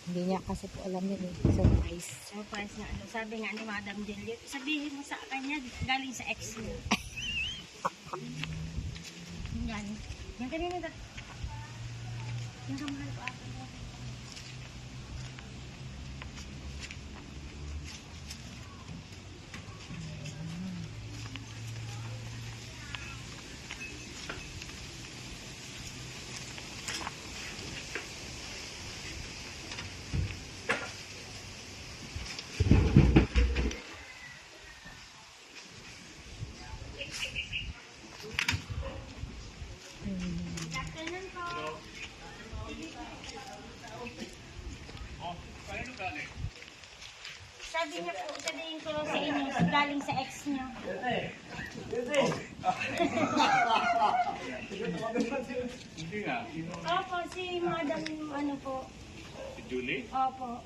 Hindi niya kasi po alam yun eh. Surprise. Surprise nga. Ano, sabi nga ni Madam Juliet, sabihin mo sa kanya, galing sa ex mo. Yan. Yan kanina na. Yan kamahal ko ako. Sabi niya po, sabihin ko sa inyo, galing sa ex niyo. Hindi nga. Opo, si Madam, ano po. Si Julie? Opo.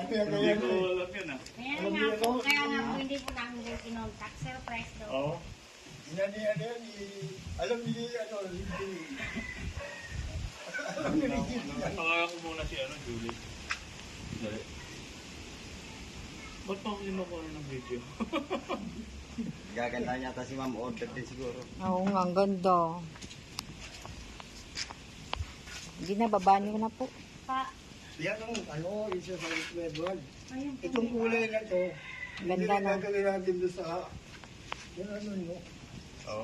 Hindi ko alam yan ah. Kaya nga po, kaya nga po, hindi po namin kayo kinontact. Surprise daw. Oo. Alam niyo ano, hindi. Napakaya ko muna si Julie. Dali. Ba't pa ako kinukuha ng video? Gaganda niya ata si Ma'am order din siguro. Oo nga, ang ganda. Hindi na, babaan ko na po. Pa, Yan ang isa sa level. ayun po. Itong kulay na to, hindi Ganda na na. gagawin natin doon sa, yan ano nyo. Oo.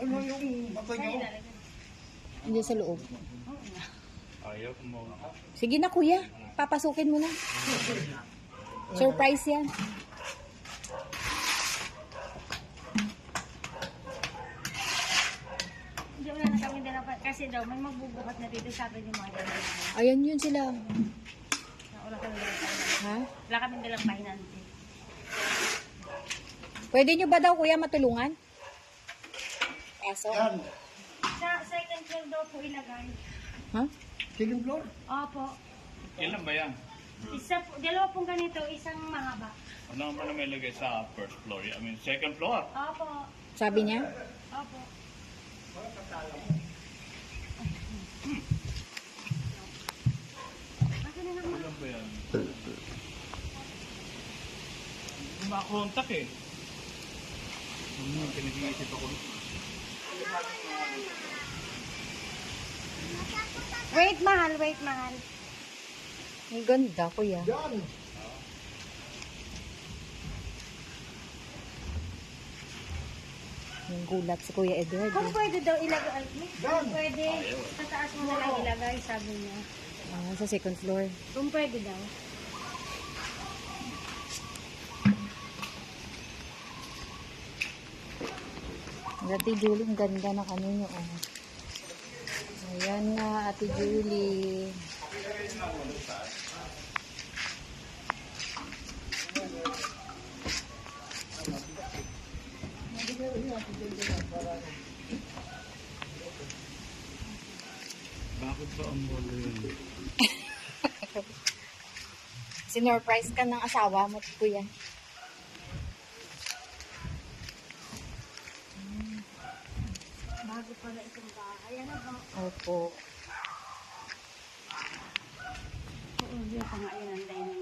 Ano yung mata nyo? Hindi sa loob. Ayaw ko mo. Sige na kuya, papasukin mo na. Surprise yan. Hindi wala na kami dalawa. Kasi daw, may magbubuhat na dito sabi ni Madam. Ayan yun sila. Wala kami dalang pahinante. Ha? Wala kami dalang pahinante. Pwede nyo ba daw kuya matulungan? Aso? Yan, Sa second floor daw po ilagay. Ha? second floor. Opo. Ilan ba yan? Dalawa pong ganito, isang mahaba. Ano naman na may lagay sa first floor? I mean, second floor. Opo. Sabi niya? Opo. Akin na naman. Ilan ba yan? Hindi makakontak eh. Pinag-iisip ako. Wait, mahal. Wait, mahal. Ang ganda kuya. Yan. Ang gulat si Kuya Edward. Kung Eh. pwede daw ilagay, Yan. kung pwede, sa taas mo na lang ilagay, sabi niya. Ah, sa second floor. Kung pwede daw. Ate Julie, ang ganda ng ano nyo. Oh. Ayan na, Ate Julie. Bakit ba ang molo yun? Sinurprise ka ng asawa mo, kuya. Bago pala itong bahay. Ano ba? Opo. Oo, yun pa nga yun ang dining